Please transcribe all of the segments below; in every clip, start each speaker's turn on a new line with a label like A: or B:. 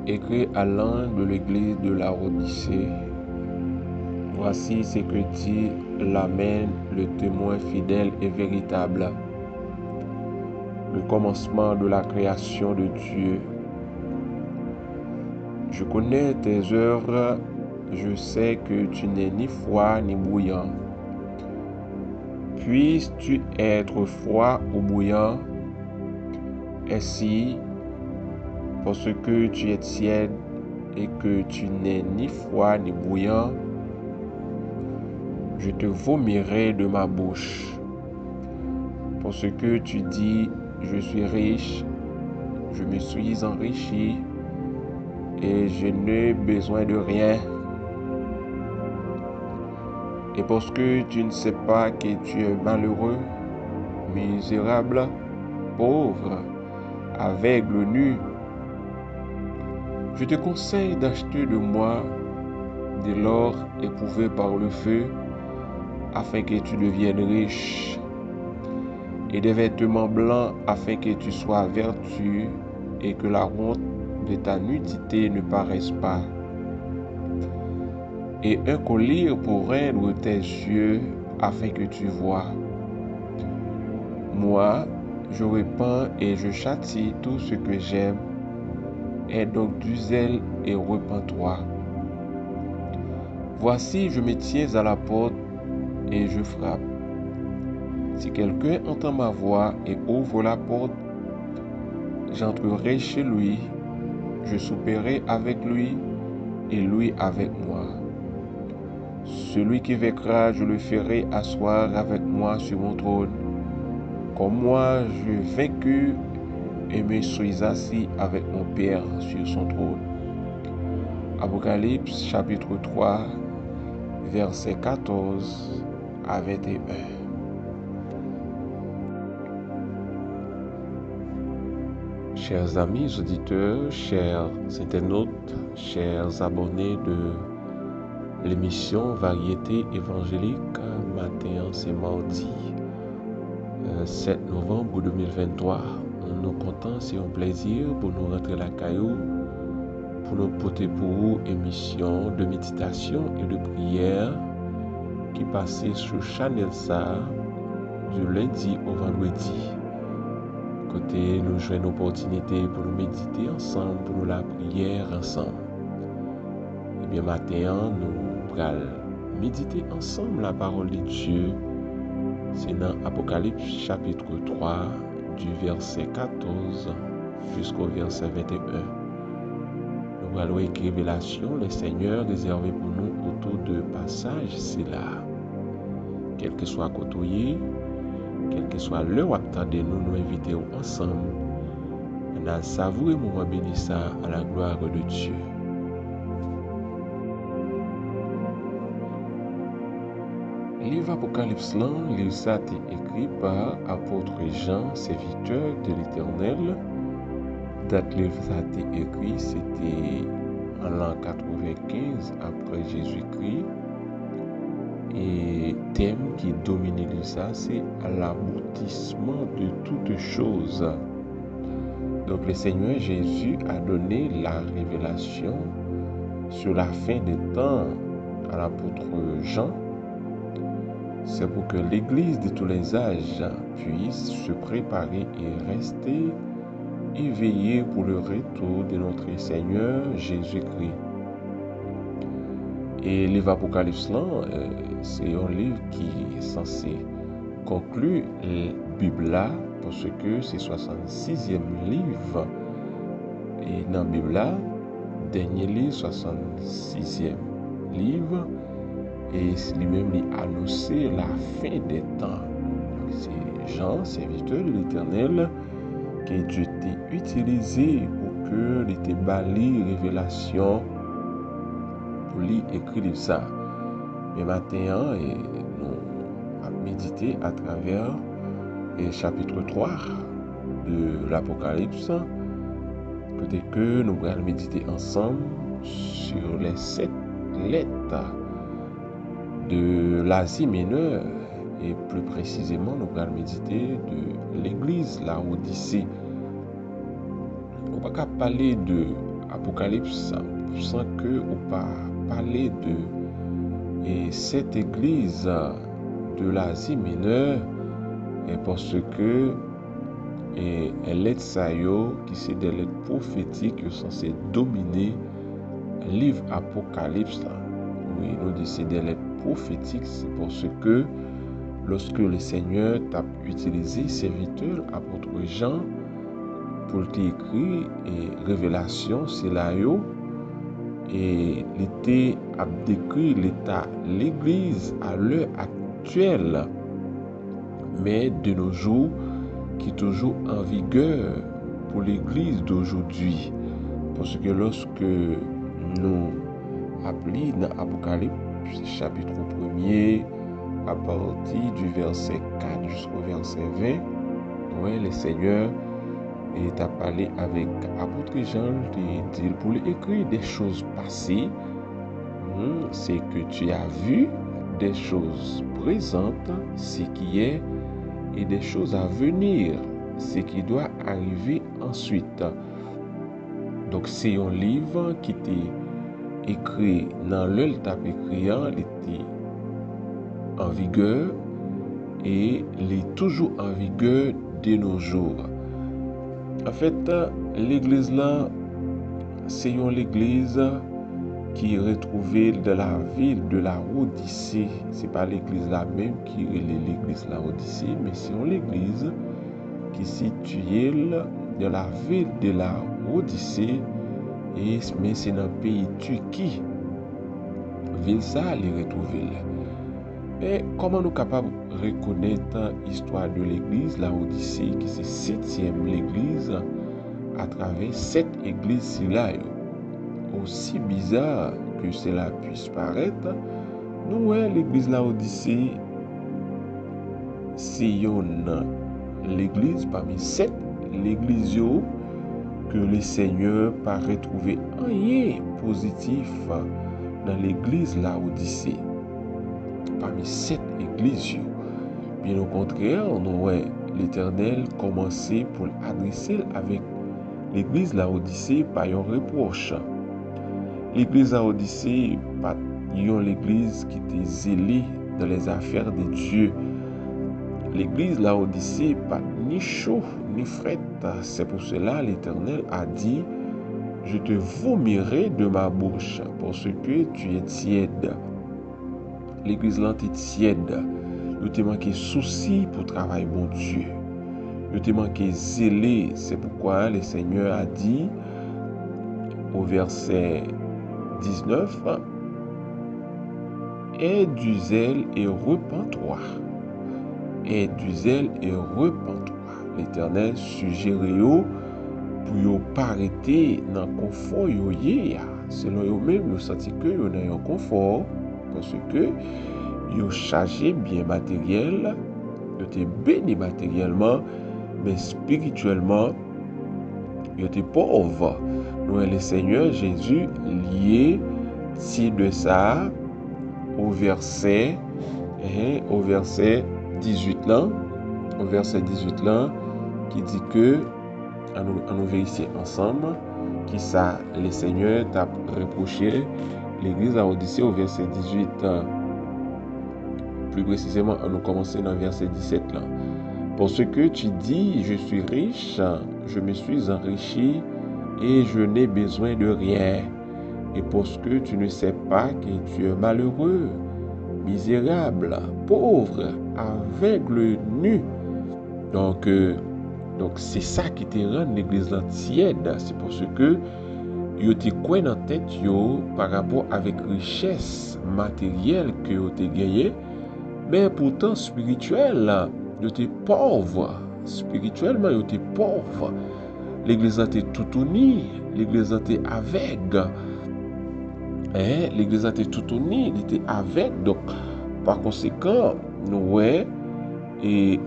A: Écrit à l'ange de l'église de la Odyssée. Voici ce que dit l'Amen, le témoin fidèle et véritable. Le commencement de la création de Dieu. Je connais tes œuvres, je sais que tu n'es ni froid ni bouillant. Puisses-tu être froid ou bouillant, ainsi, parce que tu es tiède et que tu n'es ni froid ni bouillant, je te vomirai de ma bouche. Parce que tu dis, je suis riche, je me suis enrichi et je n'ai besoin de rien. Et parce que tu ne sais pas que tu es malheureux, misérable, pauvre, aveugle, nu, je te conseille d'acheter de moi de l'or éprouvé par le feu, afin que tu deviennes riche, et des vêtements blancs afin que tu sois vertu et que la honte de ta nudité ne paraisse pas, et un collier pour rendre tes yeux afin que tu vois. Moi, je répands et je châtie tout ce que j'aime. Aie donc du zèle et repens-toi. Voici, je me tiens à la porte et je frappe. Si quelqu'un entend ma voix et ouvre la porte, j'entrerai chez lui, je souperai avec lui et lui avec moi. Celui qui vaincra, je le ferai asseoir avec moi sur mon trône, comme moi je vaincu et me suis assis avec mon Père sur son trône. Apocalypse chapitre 3, versets 14 à 21. Chers amis auditeurs, chers internautes, chers abonnés de l'émission Variété évangélique, matin, c'est mardi 7 novembre 2023. Nous comptons, c'est un plaisir pour nous rentrer la caillou, pour nous porter pour vous émission de méditation et de prière qui passait sur Channel ça du lundi au vendredi. Côté, nous jouons une opportunité pour nous méditer ensemble, pour nous la prière ensemble. Et bien, maintenant, nous allons méditer ensemble la parole de Dieu. C'est dans Apocalypse chapitre 3, du verset 14 jusqu'au verset 21. Nous allons écrire révélation, le Seigneur réservé pour nous autour de passages, c'est là. Quel que soit côtoyé, quel que soit l'heure où attendez-nous, nous invitons ensemble à savourer le moment bénissant à la gloire de Dieu. Livre Apocalypse, livre ça été écrit par apôtre Jean, serviteur de l'Éternel. Date livre ça été écrit, c'était en l'an 95 après Jésus-Christ. Et thème qui domine livre ça, c'est l'aboutissement de toutes choses. Donc le Seigneur Jésus a donné la révélation sur la fin des temps à l'apôtre Jean. C'est pour que l'Église de tous les âges puisse se préparer et rester éveillée pour le retour de notre Seigneur Jésus-Christ. Et le livre Apocalypse, c'est un livre qui est censé conclure la Bible là, parce que c'est 66e livre. Et dans la Bible là, dernier livre, 66e livre, et lui-même a annoncé la fin des temps. C'est Jean, serviteur de l'Éternel, qui a été utilisé pour que il était bali révélation pour lui écrire ça. Mais maintenant, nous avons médité à travers le chapitre 3 de l'Apocalypse. Peut-être que nous allons méditer ensemble sur les 7 lettres de l'Asie mineure, et plus précisément nous allons méditer de l'église la Odyssée. On va pas parler de Apocalypse sans que ou pas parler de cette église de l'Asie mineure, et parce que elle est ça qui c'est des lettres prophétiques qui sont censées dominer le livre Apocalypse. Oui, nous disons c'est des lettres prophétiques, c'est parce que lorsque le Seigneur t'a utilisé serviteur apôtre Jean pour t'écrire et révélation, c'est là et l'été a décrit l'état l'église à l'heure actuelle, mais de nos jours qui est toujours en vigueur pour l'église d'aujourd'hui. Parce que lorsque nous appelons dans Apocalypse chapitre 1er à partir du verset 4 jusqu'au verset 20, ouais, le Seigneur est à parler avec apôtre Jean dit pour lui écrire des choses passées, c'est que tu as vu des choses présentes, ce qui est, et des choses à venir, ce qui doit arriver ensuite. Donc c'est un livre qui était écrit dans le tape écriant, il était en vigueur et il est toujours en vigueur de nos jours. En fait, l'église là, c'est une église qui est retrouvée dans la ville de la Odyssée. C'est pas l'église là même qui est l'église de la Odyssée, mais c'est une église qui est située dans la ville de la Odyssée, mais c'est dans le pays Turquie. Ville ça, elle est retrouvée. Et comment nous sommes capables de reconnaître l'histoire de l'église, la Odyssée, qui c'est septième l'église, à travers cette église-là? Aussi bizarre que cela puisse paraître, nous, l'église la Odyssée, c'est l'église parmi sept l'église que le Seigneur pas retrouvé rien positif dans l'église la Odyssée. Parmi sept églises, bien au contraire, nous l'Éternel commençait pour adresser avec l'église la Odyssée par un reproche. L'église la Odyssée, pas l'église qui était zélée dans les affaires de Dieu. L'église la Odyssée, pas ni chaud ni frette. C'est pour cela l'Éternel a dit: je te vomirai de ma bouche parce que tu es tiède. L'église là est tiède. Il te manque souci pour travailler bon Dieu. Il te manque zélé. C'est pourquoi le Seigneur a dit au verset 19: aie du zèle et repens-toi. Aie du zèle et repens-toi. L'Éternel suggère pour ne pas arrêter dans le confort. Selon eux-mêmes, ils senti que ils ont un confort parce que ils ont chargé bien matériel, ils ont été bénis matériellement, mais spirituellement, ils étaient pauvres. Nous, le Seigneur Jésus lié de ça au verset 18 là, qui dit que à nous vérifier ensemble qui ça le Seigneur t'a reproché l'église à Odyssée au verset 18. Plus précisément, on nous commencer dans le verset 17 là. Parce que tu dis, je suis riche, je me suis enrichi et je n'ai besoin de rien. Et parce que tu ne sais pas que tu es malheureux, misérable, pauvre, aveugle, nu. Donc c'est ça qui te rend l'église tiède. C'est parce que yo te quoi dans tête par rapport avec richesse matérielle que yo te gagné, mais pourtant spirituel, yo te pauvre. Spirituellement, yo te pauvre. L'église était tout unie, l'église était aveugle. L'église était tout unie, elle était aveugle. Donc, par conséquent, nous et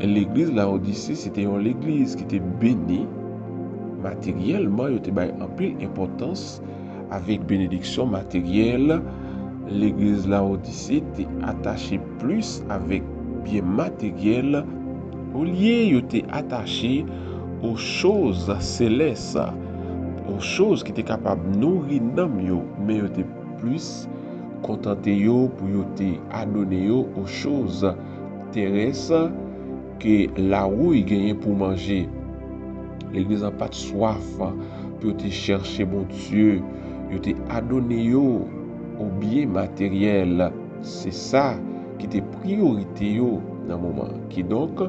A: l'église la Odyssée, c'était une église qui était bénie matériellement, il était en pile importance avec bénédiction matérielle. L'église la Odyssée était attachée plus avec bien matériel au lieu il était attaché aux choses célestes, aux choses qui étaient capables de nourrir l'âme, mais ils étaient plus contentés pour ils adonner aux choses terrestres que là où ils gagnaient pour manger. L'église n'a pas de soif pour te chercher bon Dieu, ils étaient adonnés aux biens matériels. C'est ça qui était priorité dans le moment. Qui donc,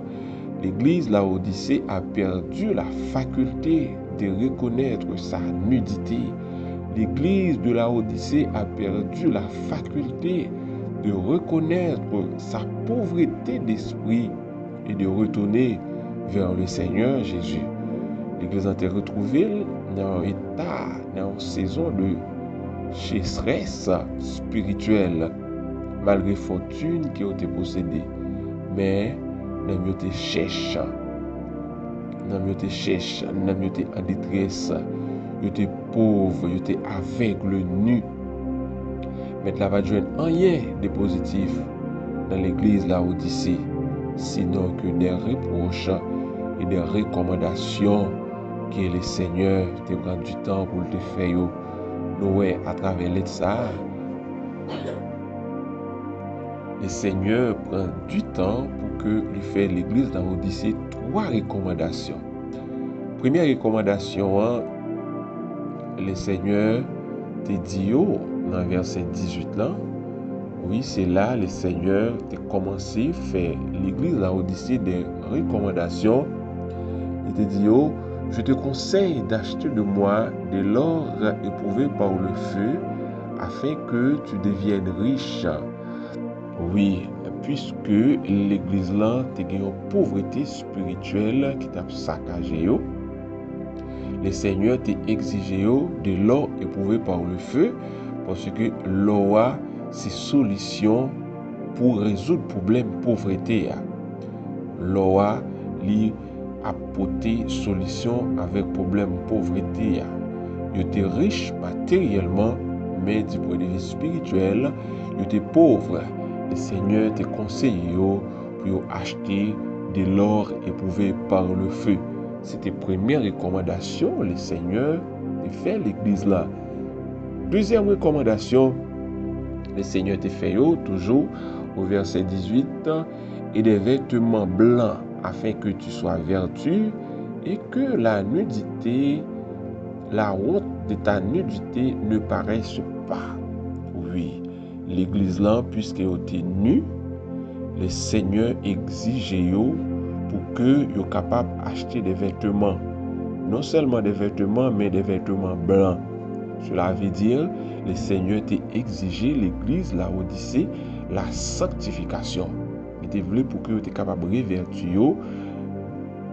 A: l'église Laodicée a perdu la faculté de reconnaître sa nudité. L'église de Laodicée a perdu la faculté de reconnaître sa pauvreté d'esprit et de retourner vers le Seigneur Jésus. L'église a été retrouvée dans un état, dans une saison de sécheresse spirituelle, malgré fortune qui a été possédée. Mais nous avons été cherchés, nous avons été cherchés, nous avons été en détresse, nous étions pauvres, nous étions aveugles, nus. Mais là, va joindre rien de positif dans l'église Laodicée, sinon que des reproches et des recommandations que le Seigneur te prend du temps pour te faire. Nous, à travers ça, le Seigneur prend du temps pour que lui fasse l'église Laodicée 3 recommandations. Première recommandation, le Seigneur te dit dans verset 18 là, oui, c'est là le Seigneur a commencé à faire l'église Laodicée des recommandations. Il te dit, je te conseille d'acheter de moi de l'or éprouvé par le feu afin que tu deviennes riche. Oui, puisque l'église là a une pauvreté spirituelle qui t'a saccagé, le Seigneur t'a exigé de l'or éprouvé par le feu parce que l'or c'est solution pour résoudre le problème de pauvreté. L'or lui apporter solution avec problème de pauvreté. Il était riche matériellement, mais du point de vue spirituel, il était pauvre. Le Seigneur te conseille pour acheter de l'or éprouvé par le feu. C'était la première recommandation, le Seigneur te fait l'église là. Deuxième recommandation, le Seigneur te fait toujours au verset 18, et des vêtements blancs afin que tu sois vertu et que la nudité, la honte de ta nudité ne paraisse pas. Oui, l'église là, puisqu'elle était nue, le Seigneur exige pour que soient capable d'acheter des vêtements. Non seulement des vêtements, mais des vêtements blancs. Cela veut dire, le Seigneur t'a exigé l'église Laodicée la sanctification. Il te voulu pour que tu sois capable de revêtir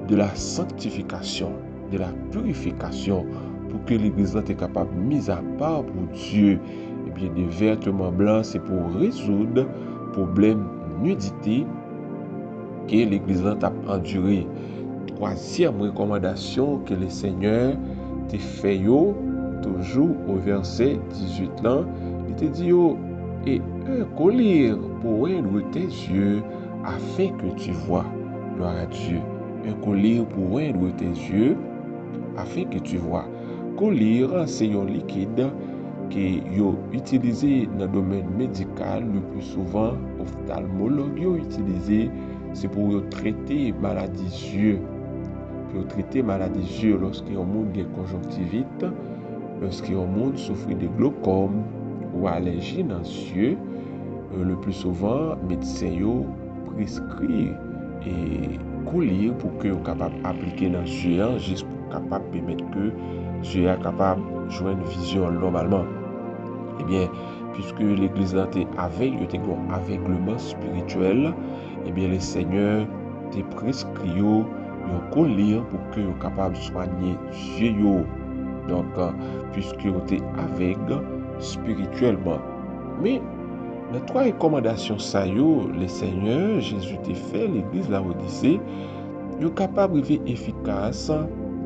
A: de la sanctification, de la purification, pour que l'église soit capable de mise à part pour Dieu. Et bien, des vêtements blancs, c'est pour résoudre le problème de nudité que l'église a enduré. Troisième recommandation que le Seigneur t'a fait, toujours au verset 18 là, il te dit, et un collier pour oindre tes yeux afin que tu vois. Gloire à Dieu. Un collier pour oindre tes yeux afin que tu vois. Collier, c'est un liquide qui est utilisé dans le domaine médical le plus souvent. Ophtalmologue utilisé, c'est pour traiter maladies yeux. Pour traiter maladies yeux lorsqu'il y a un monde qui a conjonctivite, lorsqu'il y a un monde qui souffre de glaucome ou allergie dans les yeux, le plus souvent, médecin prescrit et collier pour que soient capable d'appliquer dans les yeux, juste pour capable permettre que les yeux soient capable de jouer une vision normalement. Eh bien, puisque l'église était avec, il y a un aveuglement spirituel, eh bien, le Seigneur t'a prescrit un collier pour que soient capable de soigner les yeux. Donc, puisque tu es aveugle spirituellement. Mais, les 3 recommandations, le Seigneur Jésus t'a fait, l'église Laodicée, est capable d'être efficace,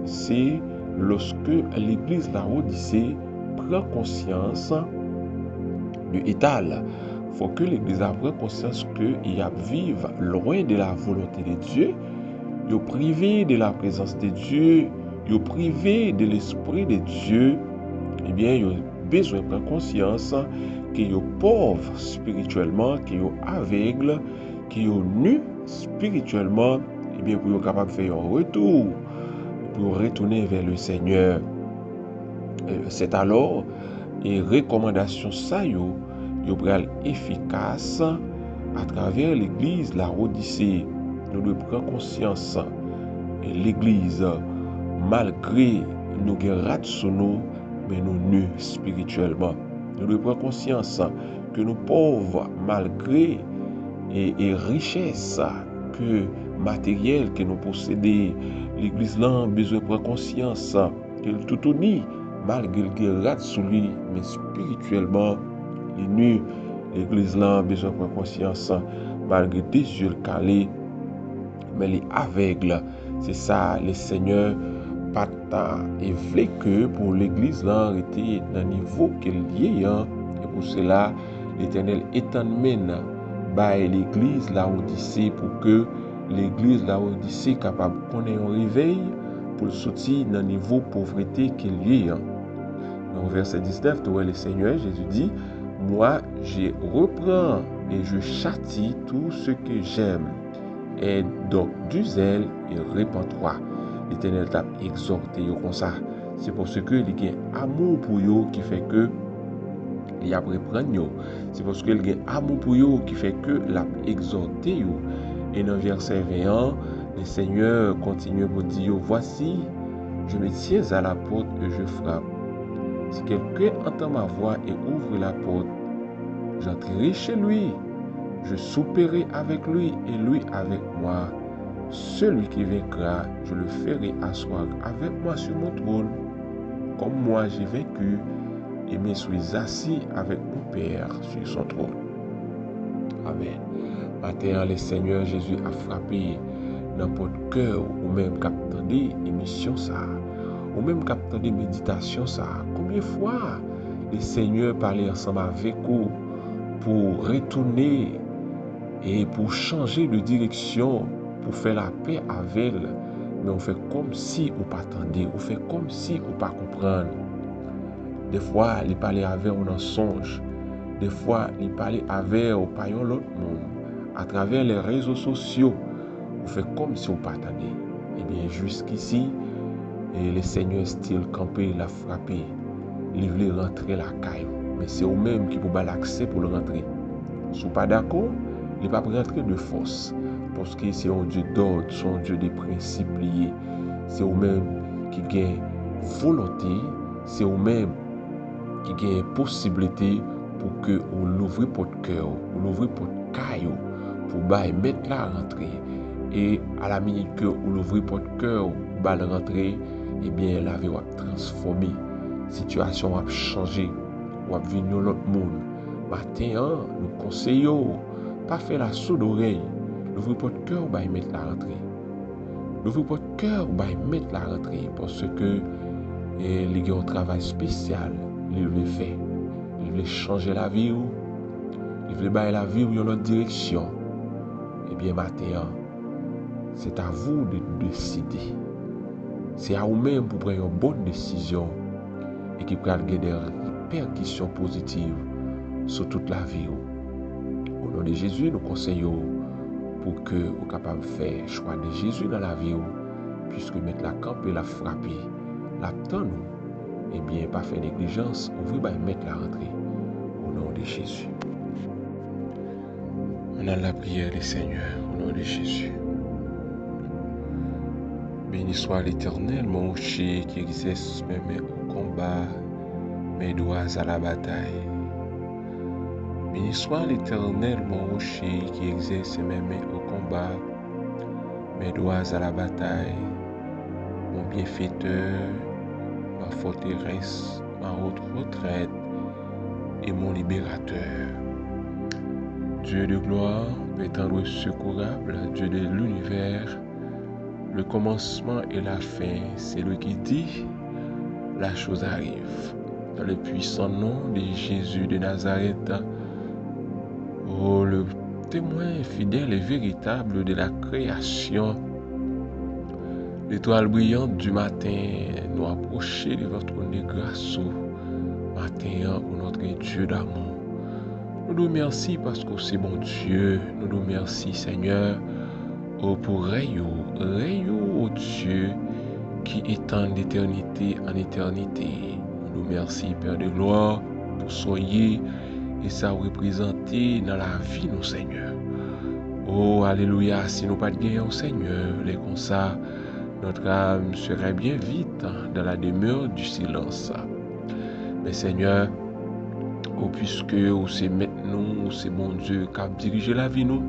A: c'est lorsque l'église Laodicée prend conscience de l'état. Il faut que l'église prenne conscience qu'il y a vivre loin de la volonté de Dieu, il est privé de la présence de Dieu, yo privé de l'esprit de Dieu, eh bien, yo besoin de prendre conscience que yo pauvre spirituellement, que yo aveugle, que yo nu spirituellement, eh bien, pour yo capable de faire un retour, pour retourner vers le Seigneur. C'est alors et recommandation ça yo pral efficace à travers l'église la Odyssée. Nous devons prendre conscience et l'église malgré nous rat sur nous mais nous nus spirituellement. Nous devons prendre conscience que nous pauvres malgré et richesse que matériel que nous possédons, l'église là a besoin de prendre conscience que tout uni malgré le rat sur lui mais spirituellement les nus. L'église là a besoin de prendre conscience malgré des yeux calés mais les aveugles. C'est ça le Seigneur pas et voulait que pour l'église là était dans niveau qu'elle y est et pour cela l'Éternel éternel by l'église la Odyssée pour que l'église la Odyssée capable qu'on ait un réveil pour sortir dans niveau pauvreté qu'il y est. Dans verset 19, le Seigneur Jésus dit: moi je reprends et je châtie tout ce que j'aime. Et donc du zèle et répands-toi. L'Éternel t'a exhorté comme ça. C'est parce que il y a amour pour eux qui fait que il a reprendre eux. C'est parce que il y a amour pour eux qui fait que l'a exhorté eux. Et dans verset 21, le Seigneur continue pour dire: voici, je me tiens à la porte et je frappe. Si quelqu'un entend ma voix et ouvre la porte, j'entrerai chez lui, je souperai avec lui et lui avec moi. Celui qui vaincra, je le ferai asseoir avec moi sur mon trône, comme moi j'ai vaincu et me suis assis avec mon Père sur son trône. Amen. Matin, le Seigneur Jésus a frappé dans votre cœur, ou même capté émission ça, ou même capté méditation ça. Combien de fois le Seigneur parlait ensemble avec vous pour retourner et pour changer de direction, pour faire la paix avec elle, mais on fait comme si on pas attendait, on fait comme si on pas comprendre. Des fois, il parlait avec on en songe, des fois, il parlait avec on pas l'autre monde, à travers les réseaux sociaux, on fait comme si on pas attendait. Et bien jusqu'ici, et le Seigneur style campé, l'a frappé, il voulait rentrer la caille, mais c'est eux-mêmes qui peuvent l'accès pour le rentrer. Si vous n'êtes pas d'accord, il ne va pas rentrer de force. Parce que c'est un Dieu d'ordre, c'est un Dieu des principes liés. C'est eux-mêmes qui ont volonté, c'est eux-mêmes qui ont possibilité pour que vous l'ouvrez votre cœur, vous l'ouvrez votre caillou, pour mettre la rentrée. Et à la minute que vous l'ouvrez votre cœur, vous la rentrée, eh bien la vie va transformer. La situation va changer, va venir l'autre monde. Matin, nous conseillons, pas faire la sourde oreille. L'ouvrez votre cœur, bah mettre la rentrée. L'ouvrez votre cœur, bah mettre la rentrée. Parce que il y a un travail spécial, il veut faire. Il veut changer la vie, il veut bailler la vie dans une autre direction. Eh bien, matin, c'est à vous de décider. C'est à vous-même pour prendre une bonne décision et qui peut avoir des répercussions positives sur toute la vie. Au nom de Jésus, nous conseillons pour que vous soyez capable de faire le choix de Jésus dans la vie, puisque mettre la campe et la frapper, l'attendre, et bien, pas faire négligence, ouvrir et mettre la rentrée. Au nom de Jésus. On a la prière du Seigneur, au nom de Jésus. Béni soit l'Éternel, mon rocher qui exerce mes mains au combat, mes doigts à la bataille. Béni soit l'Éternel, mon rocher qui exerce mes mains au combat, mes doigts à la bataille, mon bienfaiteur, ma forteresse, ma haute retraite et mon libérateur. Dieu de gloire, Père tendre et secourable, Dieu de l'univers, le commencement et la fin, c'est lui qui dit, la chose arrive. Dans le puissant nom de Jésus de Nazareth, oh, le témoin fidèle et véritable de la création, l'étoile brillante du matin, nous approcher de votre trône de grâce matin pour notre Dieu d'amour. Nous nous remercions parce que c'est bon Dieu. Nous nous remercions, Seigneur, pour Rayo, oh Dieu, qui étend d'éternité en éternité. Nous nous remercions, Père de gloire, pour soyez et ça représenter dans la vie, nous, Seigneur. Oh, alléluia, si nous pas de gain, Seigneur, les comme ça, notre âme serait bien vite dans la demeure du silence. Mais Seigneur, puisque c'est maintenant, c'est bon Dieu qui a dirigé la vie, nous,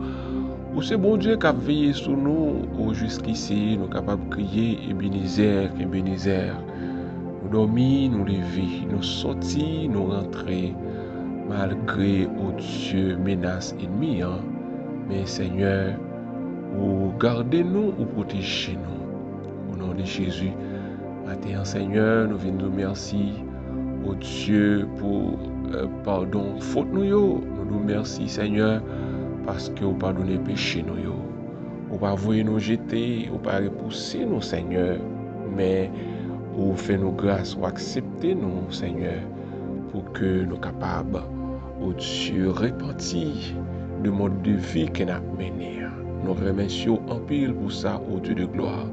A: c'est bon Dieu qui a veillé sur nous, jusqu'ici, nous capables de crier, Ebenezer, Ebenezer. Nous dormir, nous lever, nous sortir, nous rentrer, malgré, Dieu, menaces ennemies, mais Seigneur, vous gardez-nous ou protégez-nous. Au nom de Jésus, matin, Seigneur, nous venons nous remercier, Dieu, pour pardon, faute nous. Nous nous remercions, Seigneur, parce que vous pardonnez péché nous. Vous pas voulu nous jeter, vous pas repousser nous, Seigneur, mais vous faites nos grâces, vous acceptez nous, Seigneur, pour que nous capables, Dieu, repentir de mode de vie que nous avons mené. Nous remercions en pile pour ça, au Dieu de gloire.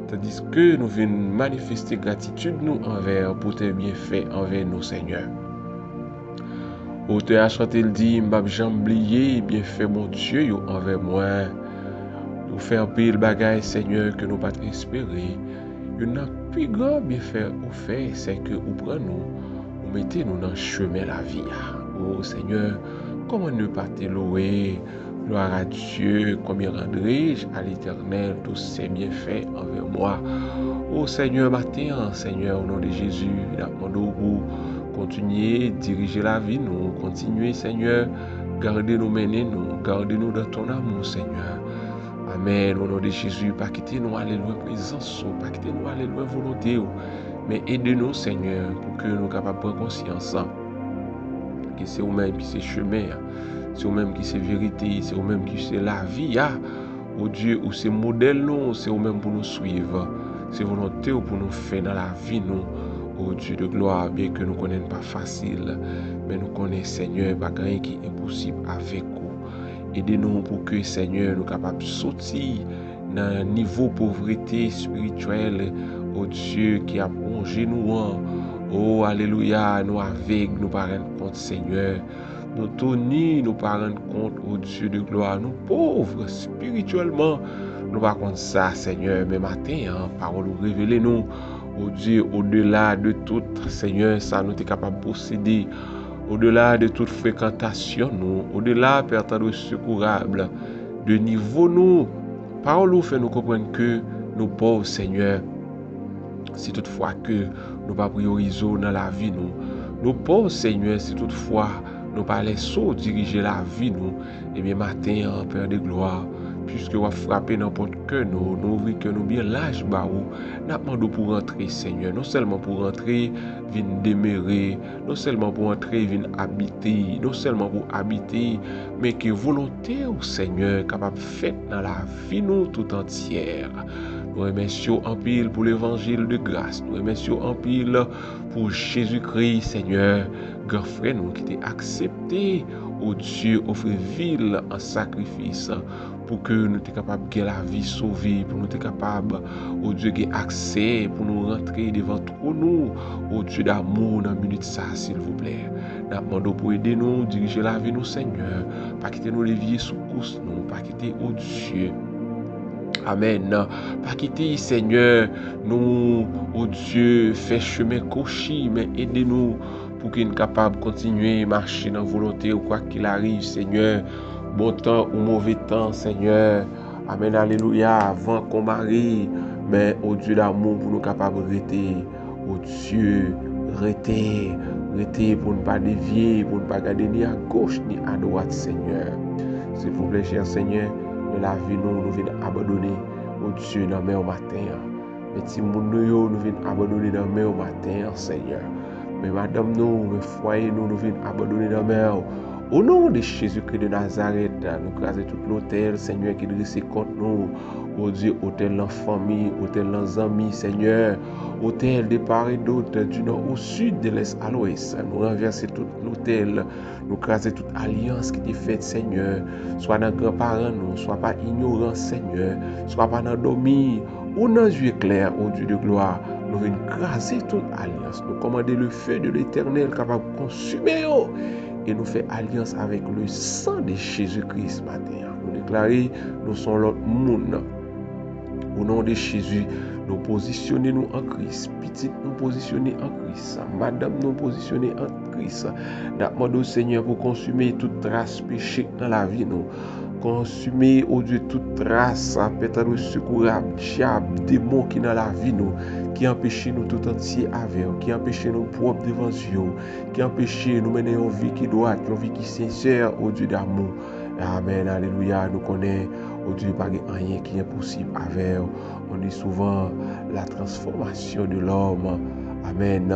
A: Tandis que nous venons manifester gratitude nous envers pour tes bienfaits envers nous, Seigneur. Auteur a chanté le dit, m'bab jamblier, bienfait mon Dieu envers moi. Nous faire pile bagaille, Seigneur, que nous pas espérer. Une plus grand bienfait au fait, c'est que vous prenez nous mettez nous dans le chemin la vie. Oh Seigneur, comment ne pas te louer? Gloire à Dieu, combien rendrai-je à l'Éternel tous ses bienfaits envers moi. Oh Seigneur, matin, Seigneur, au nom de Jésus, nous demandons pour continuer, diriger la vie, nous, continuer, Seigneur, garder nous, mener nous, garder nous dans ton amour, Seigneur. Amen, au nom de Jésus, pas quitter nous aller loin présence, pas quitter nous aller loin volonté, mais aidez-nous, Seigneur, pour que nous soyons capables de prendre conscience que c'est vous-même qui c'est chemin, c'est vous-même qui c'est vérité, c'est vous-même qui c'est la vie, oh Dieu, ou c'est modèle, nous, c'est vous-même pour nous suivre, c'est volonté pour nous faire dans la vie, nous, oh Dieu de gloire, bien que nous ne connaissons pas facile, mais nous connaissons, Seigneur, pas rien qui est impossible avec vous. Aidez-nous pour que, Seigneur, nous soyons capables de sortir dans un niveau de pauvreté spirituelle, oh Dieu, qui a plongé nous en, oh alléluia, nous avec, nous pas rendre compte, Seigneur, nous tourner, nous pas rendre compte, oh Dieu de gloire, nous pauvres spirituellement, nous pas contre ça, Seigneur, mais matin, parole révélez nous, oh Dieu, au-delà de tout, Seigneur, ça nous est capable de posséder. Au-delà de toute fréquentation, nous, au-delà, Père, de secourable, de niveau, nous, parole nous fait nous comprendre que nous pauvres, Seigneur, si toutefois que nous pas priorisons dans la vie, nous pauvres, Seigneur, si toutefois nous pas laissons diriger la vie, nous, et bien matin, Père de gloire, puisque vous frappez n'importe que nous ouvrez que nous bien l'âge baou, nous demandons pour rentrer, Seigneur, non seulement pour rentrer, venir demeurer, non seulement pour entrer, venir habiter, non seulement pour habiter, mais que volonté au Seigneur capable de faire dans la vie nous tout entière. Nous remercions en pile pour l'évangile de grâce, nous remercions en pile pour Jésus-Christ, Seigneur, grand frère nous qui t'est accepté, au Dieu, offre ville en sacrifice, pour que nous soyons capables de la vie sauvée, pour nous être capables, au Dieu, de accès, pour nous rentrer devant nous, au Dieu d'amour, dans la minute ça, s'il vous plaît. Nous demandons pour aider nous, diriger la vie, nous, Seigneur, pas quitter nos leviers sous course, nous, pas quitter, au Dieu. Amen. Pas quitter, Seigneur, nous, au Dieu, fait chemin cochi, mais aidez-nous pour qu'il soit capable de continuer à marcher dans la volonté ou quoi qu'il arrive, Seigneur. Bon temps ou mauvais temps, Seigneur. Amen, alléluia, avant qu'on marie, mais au Dieu d'amour pour nous capables de rester, au Dieu, rester pour ne pas dévier, pour ne pas garder ni à gauche ni à droite, Seigneur. S'il vous plaît, cher Seigneur, mais la vie nous venons abandonner au Dieu dans le matin. Mais si nous venons abandonner dans le matin, Seigneur. Mais madame nous, mes foyers nous venons abandonner dans le Au nom de Jésus-Christ de Nazareth, nous crasons tout l'hôtel, Seigneur, qui dresse contre nous. Oh Dieu, hôtel en famille, hôtel en amis, Seigneur, hôtel de part et d'autre, du nord au sud, de l'est à l'ouest. Nous renverser tout l'hôtel, nous craser toute alliance qui est faite, Seigneur, soit dans grands-parents, nous, soit pas ignorants, Seigneur, soit pas dans dormi, ou dans yeux clairs, ô Dieu de gloire. Nous venons craser toute alliance, nous commander le feu de l'Éternel capable de consumer. Et nous fait alliance avec le sang de Jésus-Christ matin. Nous déclarer, nous sommes l'autre monde. Au nom de Jésus, nous positionnons nous en Christ. Petite nous positionner en Christ. Madame nous positionner en Christ. Nous Seigneur pour consumer toute trace péché dans la vie nous. Consumer, oh Dieu, toute trace, peut-être secourable, diable, démon qui dans la vie nous, qui empêche nous tout entier avec, qui empêche nous propre devant Dieu, qui empêche nous mener une vie qui doit être, une vie qui est sincère, oh Dieu d'amour. Amen, alléluia, nous connaissons, oh Dieu, pas rien qui est possible avec. On dit souvent la transformation de l'homme. Amen.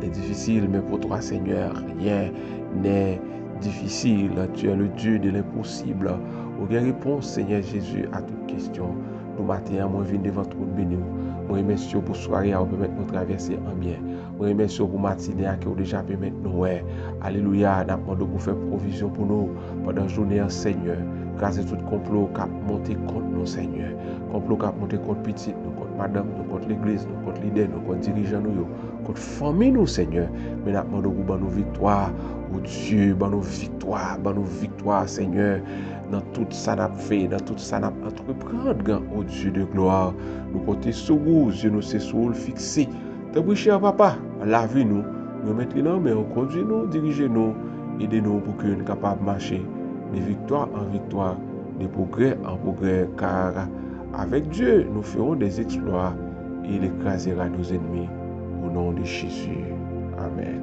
A: C'est difficile, mais pour toi, Seigneur, rien n'est difficile. Tu es le Dieu de l'impossible. Aucune réponse, Seigneur Jésus, à toute question. Nous matin, moi, je viens devant toi béni. Moi, remercie pour soirée, à permettre nous traverser en bien. Moi, remercie pour matinée, qui ont déjà permis nous. Alléluia, nous demandons pour faire provision pour nous pendant la journée, Seigneur. Grâce à tout complot qui a monté contre nous, Seigneur. Complot qui a monté contre petit, nous, contre madame, nous, contre l'église, nous, contre leader, nous, contre dirigeants, nous, contre famille, nous, Seigneur. Mais nous demandons pour nos victoires. Oh Dieu, nos victoires, Seigneur, dans tout ça n'a fait, dans tout ça n'a entreprendre, oh Dieu de gloire. Nous comptons sur vous, Dieu nous c'est sur le fixé. T'as pris cher papa, lavez-nous, nous mettons nous, mais conduisez-nous, dirigez-nous, aidez-nous pour que nous soyons capables de marcher de victoire en victoire, de progrès en progrès, car avec Dieu, nous ferons des exploits et il écrasera nos ennemis. Au nom de Jésus. Amen.